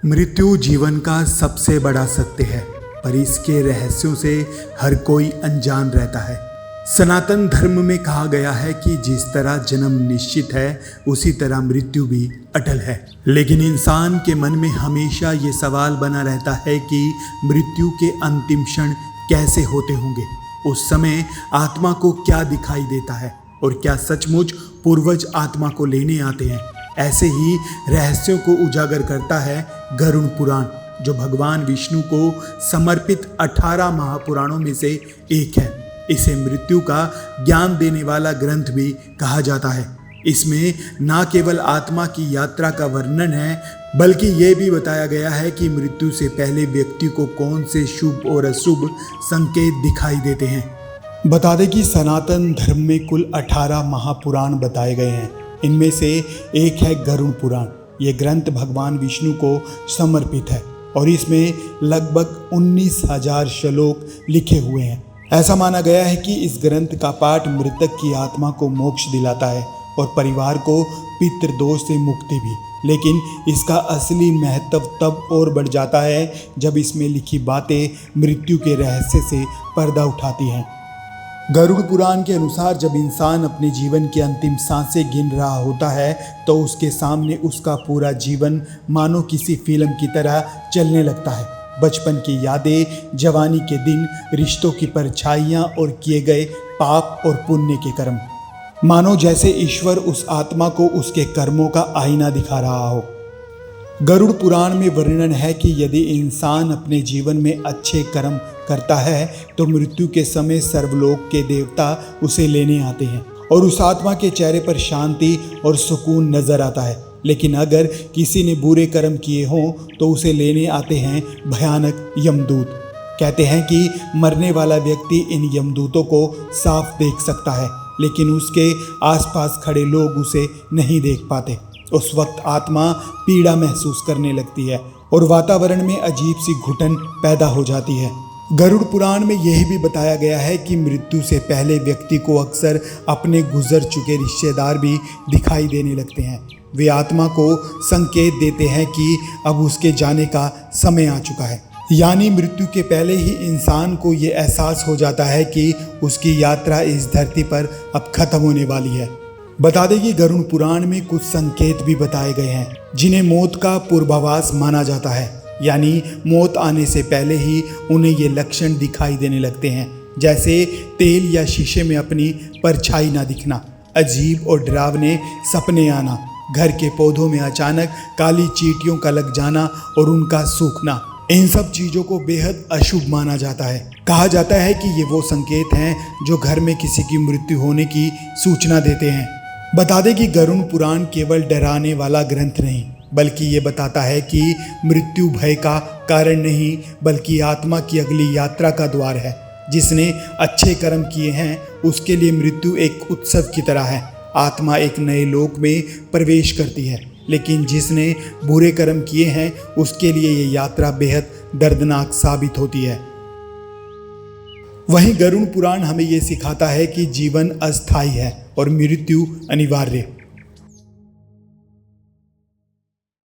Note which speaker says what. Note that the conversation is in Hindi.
Speaker 1: मृत्यु जीवन का सबसे बड़ा सत्य है, पर इसके रहस्यों से हर कोई अनजान रहता है। सनातन धर्म में कहा गया है कि जिस तरह जन्म निश्चित है उसी तरह मृत्यु भी अटल है। लेकिन इंसान के मन में हमेशा ये सवाल बना रहता है कि मृत्यु के अंतिम क्षण कैसे होते होंगे, उस समय आत्मा को क्या दिखाई देता है और क्या सचमुच पूर्वज आत्मा को लेने आते हैं। ऐसे ही रहस्यों को उजागर करता है गरुड़ पुराण, जो भगवान विष्णु को समर्पित 18 महापुराणों में से एक है। इसे मृत्यु का ज्ञान देने वाला ग्रंथ भी कहा जाता है। इसमें न केवल आत्मा की यात्रा का वर्णन है, बल्कि यह भी बताया गया है कि मृत्यु से पहले व्यक्ति को कौन से शुभ और अशुभ संकेत दिखाई देते हैं। बता दें कि सनातन धर्म में कुल 18 महापुराण बताए गए हैं। इनमें से एक है गरुड़ पुराण। ये ग्रंथ भगवान विष्णु को समर्पित है और इसमें लगभग 19,000 श्लोक लिखे हुए हैं। ऐसा माना गया है कि इस ग्रंथ का पाठ मृतक की आत्मा को मोक्ष दिलाता है और परिवार को पितृदोष से मुक्ति भी। लेकिन इसका असली महत्व तब और बढ़ जाता है जब इसमें लिखी बातें मृत्यु के रहस्य से पर्दा उठाती हैं। गरुड़ पुराण के अनुसार जब इंसान अपने जीवन की अंतिम सांसें गिन रहा होता है तो उसके सामने उसका पूरा जीवन मानो किसी फिल्म की तरह चलने लगता है। बचपन की यादें, जवानी के दिन, रिश्तों की परछाइयाँ और किए गए पाप और पुण्य के कर्म, मानो जैसे ईश्वर उस आत्मा को उसके कर्मों का आईना दिखा रहा हो। गरुड़ पुराण में वर्णन है कि यदि इंसान अपने जीवन में अच्छे कर्म करता है तो मृत्यु के समय सर्वलोक के देवता उसे लेने आते हैं और उस आत्मा के चेहरे पर शांति और सुकून नजर आता है। लेकिन अगर किसी ने बुरे कर्म किए हों तो उसे लेने आते हैं भयानक यमदूत। कहते हैं कि मरने वाला व्यक्ति इन यमदूतों को साफ देख सकता है, लेकिन उसके आसपास खड़े लोग उसे नहीं देख पाते। उस वक्त आत्मा पीड़ा महसूस करने लगती है और वातावरण में अजीब सी घुटन पैदा हो जाती है। गरुड़ पुराण में यह भी बताया गया है कि मृत्यु से पहले व्यक्ति को अक्सर अपने गुजर चुके रिश्तेदार भी दिखाई देने लगते हैं। वे आत्मा को संकेत देते हैं कि अब उसके जाने का समय आ चुका है। यानी मृत्यु के पहले ही इंसान को ये एहसास हो जाता है कि उसकी यात्रा इस धरती पर अब खत्म होने वाली है। बता दें कि गरुड़ पुराण में कुछ संकेत भी बताए गए हैं जिन्हें मौत का पूर्वाभास माना जाता है। यानी मौत आने से पहले ही उन्हें ये लक्षण दिखाई देने लगते हैं, जैसे तेल या शीशे में अपनी परछाई ना दिखना, अजीब और डरावने सपने आना, घर के पौधों में अचानक काली चींटियों का लग जाना और उनका सूखना। इन सब चीज़ों को बेहद अशुभ माना जाता है। कहा जाता है कि ये वो संकेत हैं जो घर में किसी की मृत्यु होने की सूचना देते हैं। बता दें कि गरुड़ पुराण केवल डराने वाला ग्रंथ नहीं, बल्कि ये बताता है कि मृत्यु भय का कारण नहीं, बल्कि आत्मा की अगली यात्रा का द्वार है। जिसने अच्छे कर्म किए हैं उसके लिए मृत्यु एक उत्सव की तरह है। आत्मा एक नए लोक में प्रवेश करती है, लेकिन जिसने बुरे कर्म किए हैं उसके लिए ये यात्रा बेहद दर्दनाक साबित होती है। वहीं गरुड़ पुराण हमें ये सिखाता है कि जीवन अस्थायी है और मृत्यु अनिवार्य।